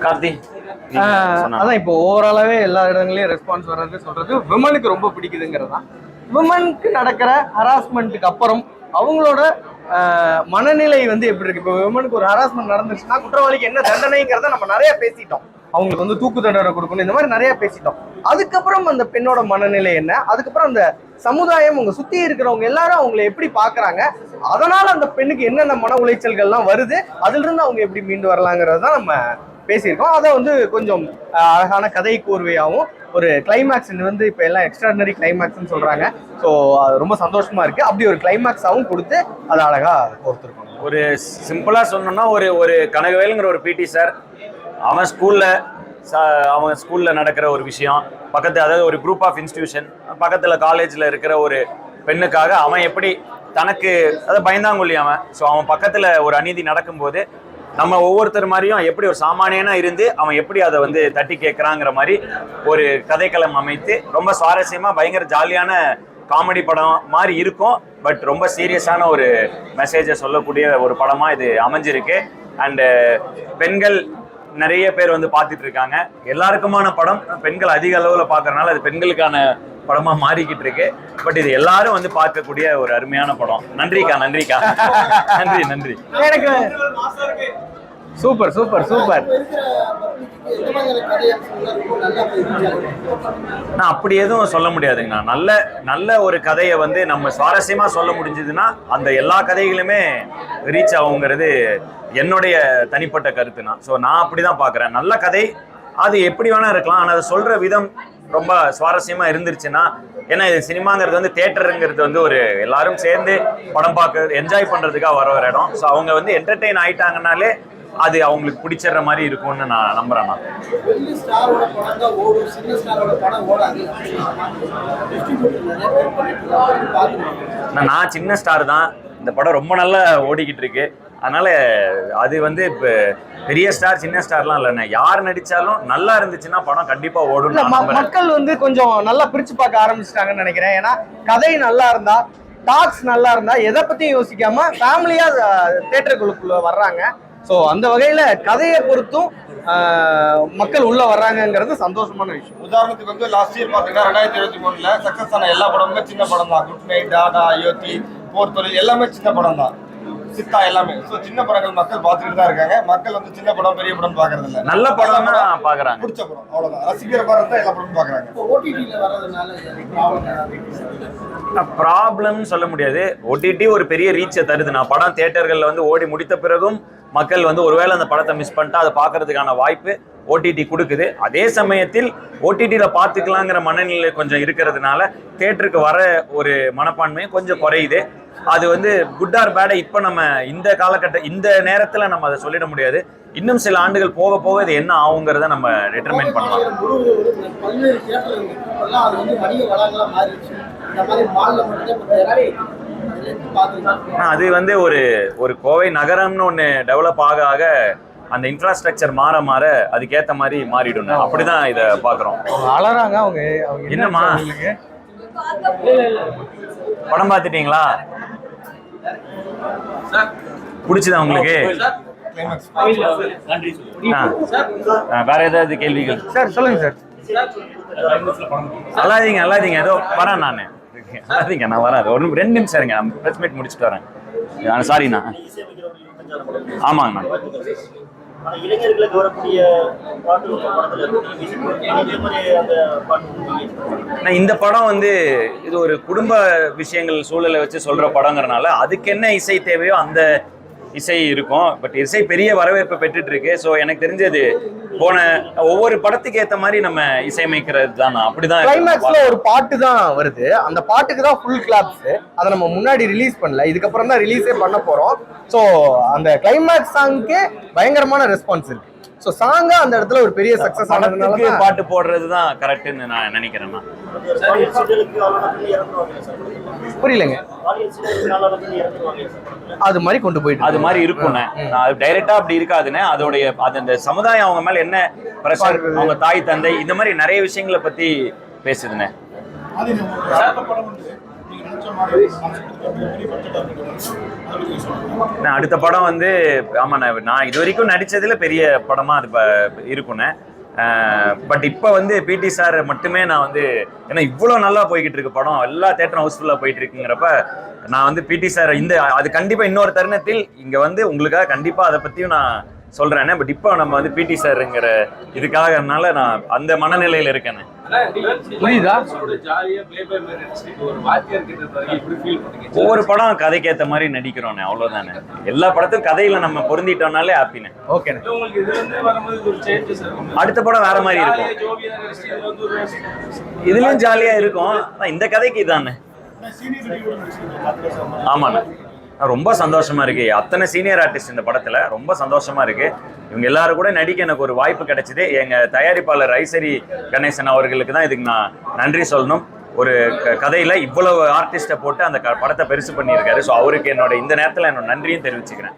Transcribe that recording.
கார்த்தி அதான் இப்போ ஓவராலாவே எல்லா இடங்களையும் ரெஸ்பான்ஸ் வர்றது சொல்றது விமனுக்கு ரொம்ப பிடிக்குதுங்கிறது தான். விமனுக்கு நடக்கிற ஹராஸ்மெண்ட்டுக்கு அப்புறம் அவங்களோட மனநிலை வந்து எப்படி இருக்கு? இப்போ விமனுக்கு ஒரு ஹராஸ்மெண்ட் நடந்துச்சுன்னா குற்றவாளிக்கு என்ன தண்டனைங்கிறத நம்ம நிறைய பேசிட்டோம். அவங்களுக்கு வந்து தூக்கு தண்டனை கொடுக்கணும், இந்த மாதிரி நிறைய பேசிட்டோம். அதுக்கப்புறம் அந்த பெண்ணோட மனநிலை என்ன, அதுக்கப்புறம் அந்த சமுதாயம் உங்க சுத்தி இருக்கிறவங்க எல்லாரும் அவங்களை எப்படி பாக்குறாங்க, அதனால அந்த பெண்ணுக்கு என்னென்ன மன உளைச்சல்கள்லாம் வருது, அதுல இருந்து அவங்க எப்படி மீண்டு வரலாங்கிறது தான் நம்ம பேசியிருக்கோம். அதை வந்து கொஞ்சம் அழகான கதை கோர்வையாகவும் ஒரு கிளைமேக்ஸ் வந்து இப்போ எல்லாம் எக்ஸ்ட்ராடனரி கிளைமேக்ஸ்ன்னு சொல்றாங்க. ஸோ அது ரொம்ப சந்தோஷமா இருக்கு. அப்படி ஒரு கிளைமேக்ஸாகவும் கொடுத்து அதை அழகா கொடுத்துருக்கோம். ஒரு சிம்பிளா சொன்னோம்னா ஒரு கனகவேலுங்கிற ஒரு பிடி சார், அவன் ஸ்கூல்ல நடக்கிற ஒரு விஷயம் அதாவது ஒரு குரூப் ஆஃப் இன்ஸ்டிடியூஷன் பக்கத்துல காலேஜ்ல இருக்கிற ஒரு பெண்ணுக்காக அவன் எப்படி தனக்கு பயந்தாங்கொல்லி அவன். ஸோ அவன் பக்கத்துல ஒரு அநீதி நடக்கும்போது நம்ம ஒவ்வொருத்தர் மாதிரியும் எப்படி ஒரு சாமானியனா இருந்து அவன் எப்படி அதை வந்து தட்டி கேட்கறாங்கிற மாதிரி ஒரு கதைக்களம் அமைத்து ரொம்ப சுவாரஸ்யமா பயங்கர ஜாலியான காமெடி படம் மாதிரி இருக்கும். பட் ரொம்ப சீரியஸான ஒரு மெசேஜை சொல்லக்கூடிய ஒரு படமா இது அமைஞ்சிருக்கு. அண்டு பெண்கள் நிறைய பேர் வந்து பார்த்துட்டு இருக்காங்க. எல்லாருக்குமான படம், பெண்கள் அதிக அளவில் பார்க்கறதுனால அது பெண்களுக்கான படமா மாறிக்கிட்டு இருக்கு. பட் இது எல்லாரும் வந்து பார்க்கக்கூடிய ஒரு அருமையான படம். நன்றிக்கா நன்றி. எனக்கு சூப்பர் சூப்பர் சூப்பர். நான் அப்படி எதுவும் சொல்ல முடியாதுங்கண்ணா. நல்ல ஒரு கதையை வந்து நம்ம சுவாரஸ்யமா சொல்ல முடிஞ்சதுன்னா அந்த எல்லா கதைகளுமே ரீச் ஆகுங்கிறது என்னுடைய தனிப்பட்ட கருத்துனா. ஸோ நான் அப்படிதான் பார்க்குறேன். நல்ல கதை அது எப்படி வேணா இருக்கலாம், ஆனால் அதை சொல்ற விதம் ரொம்ப சுவாரஸ்யமா இருந்துருச்சுன்னா, ஏன்னா இது சினிமாங்கிறது வந்து தியேட்டருங்கிறது வந்து ஒரு எல்லாரும் சேர்ந்து படம் பார்க்க என்ஜாய் பண்றதுக்காக வர ஒரு இடம். ஸோ அவங்க வந்து என்டர்டெயின் ஆயிட்டாங்கனாலே அது அவங்களுக்கு பிடிச்சிடுற மாதிரி இருக்கும்னு நான் நம்புறேன். நான் சின்ன ஸ்டார் தான், இந்த படம் ரொம்ப நல்லா ஓடிக்கிட்டு இருக்கு. அதனால அது வந்து இப்போ பெரிய ஸ்டார் சின்ன ஸ்டார்லாம் இல்லைண்ணே, யார் நடிச்சாலும் நல்லா இருந்துச்சுன்னா படம் கண்டிப்பா ஓடும். மக்கள் வந்து கொஞ்சம் நல்லா பிரிச்சு பார்க்க ஆரம்பிச்சிட்டாங்கன்னு நினைக்கிறேன். ஏன்னா கதை நல்லா இருந்தா, டாக்ஸ் நல்லா இருந்தா, எதை பத்தியும் யோசிக்காம ஃபேமிலியா தியேட்டருக்குள்ள வர்றாங்க. ஸோ அந்த வகையில கதையை பொறுத்தும் மக்கள் உள்ள வர்றாங்கிறது சந்தோஷமான விஷயம். உதாரணத்துக்கு வந்து லாஸ்ட் இயர் பாத்தீங்கன்னா 2023 சக்சஸ் ஆன எல்லா படமுமே சின்ன படம் தான். குட் நைட், டாடா, அயோத்தி, போர் தொழில் எல்லாமே சின்ன படம் தான். சித்தா எல்லாமே. ஸோ சின்ன படங்கள் மக்கள் பார்த்துட்டு தான் இருக்காங்க. மக்கள் வந்து சின்ன படம் பெரிய படம் பாக்குறது இல்ல, நல்ல படம் தான் பாக்குறாங்க. பிடிச்ச படம் அவ்வளவுதான், ரசிக்கிற படம் தான் எல்லா படமும் பாக்குறாங்க. ப்ராப்ளம் சொல்ல முடியாது. ஓடிடி ஒரு பெரிய ரீச்சை தருது. நான் படம் தியேட்டர்கள்ல வந்து ஓடி முடித்த பிறகும் மக்கள் வந்து ஒருவேளை அந்த படத்தை மிஸ் பண்ணிட்டா அதை பார்க்கறதுக்கான வாய்ப்பு ஓடிடி கொடுக்குது. அதே சமயத்தில் ஓடிடியில பார்த்துக்கலாங்கிற மனநிலை கொஞ்சம் இருக்கிறதுனால தியேட்டருக்கு வர ஒரு மனப்பான்மையும் கொஞ்சம் குறையுது. அது வந்து குட் ஆர் பேட இப்போ நம்ம இந்த இந்த நேரத்தில் நம்ம அதை சொல்லிட முடியாது. இன்னும் சில ஆண்டுகள் போக போக இது என்ன ஆகுங்கிறத நம்ம டிட்டர்மைன் பண்ணலாம். அது வந்து ஒரு கோவை நகரம்னு ஒன்று டெவலப் ஆக அந்த இன்ஃப்ராஸ்ட்ரக்சர் மாற அதுக்கேற்ற மாதிரி மாறிடும். அப்படிதான் இதை பார்க்குறோம். அழறாங்க அவங்க. என்னம்மா படம் பார்த்துட்டீங்களா? பிடிச்சதா உங்களுக்கு? வேற ஏதாவது கேள்விகள்? சார் சொல்லுங்க சார். அல்லாதீங்க ஏதோ வரேன் நான். நான் வராது, ஒரு 2 நிமிஷம் இருங்க, நான் பிரஸ் மீட் முடிச்சுட்டு வரேன். சாரிண்ணா. ஆமாங்கண்ணா. இந்த படம் வந்து இது ஒரு குடும்ப விஷயங்கள் சூழலை வச்சு சொல்ற படங்கிறனால அதுக்கு என்ன இசை தேவையோ அந்த இசை இருக்கும். பட் இசை பெரிய வரவேற்பு பெற்றுட்டு இருக்கு. ஸோ எனக்கு தெரிஞ்சது போன ஒவ்வொரு படத்துக்கு ஏற்ற மாதிரி நம்ம இசையமைக்கிறது தான். அப்படிதான் கிளைமேக்ஸ்ல ஒரு பாட்டு தான் வருது, அந்த பாட்டுக்கு தான் ஃபுல் கிளாப்ஸ். அதை நம்ம முன்னாடி ரிலீஸ் பண்ணல, இதுக்கப்புறம் தான் ரிலீஸே பண்ண போறோம். ஸோ அந்த கிளைமேக்ஸ் சாங்க்கு பயங்கரமான ரெஸ்பான்ஸ் இருக்கு. ஸோ சாங்கா அந்த இடத்துல ஒரு பெரிய சக்சஸ் ஆனதுனால பாட்டு போடுறது தான் கரெக்ட்னு நான் நினைக்கிறேன். புரியலங்க. அது மாதிரி கொண்டு போயிட்டு அது மாதிரி இருக்கும்ண்ணே. டைரக்டா அப்படி இருக்காதுன்னு அதோடைய அந்த சமுதாயம் அவங்க மேல என்ன பிரஷர், அவங்க தாய் தந்தை, இந்த மாதிரி நிறைய விஷயங்களை பத்தி பேசுதுண்ணே. நான் அடுத்த படம் வந்து ஆமாண்ணே, நான் இது வரைக்கும் நடிச்சதுல பெரிய படமா அது இருக்குண்ணே. பட் இப்போ வந்து பிடி சார் மட்டுமே நான் வந்து, ஏன்னா இவ்வளோ நல்லா போய்கிட்டு இருக்கு படம், எல்லா தேட்டரும் ஹவுஸ்ஃபுல்லாக போயிட்டு இருக்குங்கிறப்ப நான் வந்து பிடி சார் அது கண்டிப்பாக இன்னொரு தருணத்தில் இங்கே வந்து உங்களுக்காக கண்டிப்பாக அதை பற்றியும் நான் சொல்கிறேன்னே. பட் இப்போ நம்ம வந்து பிடி சாருங்கிற இதுக்காகனால நான் அந்த மனநிலையில் இருக்கேன்னு. புரியுதா? ஒவ்வொரு படம் கதைக்கு ஏற்ற மாதிரி நடிக்கிறோண்ணே, அவ்வளோதானே. எல்லா படத்துக்கும் கதையில நம்ம பொருந்திட்டோம்னாலே ஹாப்பினே. ஓகே. அடுத்த படம் வேற மாதிரி இருக்கும், இதுலயும் ஜாலியா இருக்கும். இந்த கதைக்கு இதானே. ஆமாண்ணே, ரொம்ப சந்தோஷமா இருக்கு. அத்தனை சீனியர் ஆர்டிஸ்ட் இந்த படத்துல, ரொம்ப சந்தோஷமா இருக்கு. இவங்க எல்லாரும் கூட நடிக்க எனக்கு ஒரு வாய்ப்பு கிடைச்சது. எங்க தயாரிப்பாளர் ஐசரி கணேசன் அவர்களுக்கு தான் இதுக்கு நான் நன்றி சொல்லணும். ஒரு கதையில இவ்வளவு ஆர்டிஸ்டை போட்டு அந்த படத்தை பெருசு பண்ணியிருக்காரு. ஸோ அவருக்கு என்னோட இந்த நேரத்தில் என்னோட நன்றியும் தெரிவிச்சுக்கிறேன்.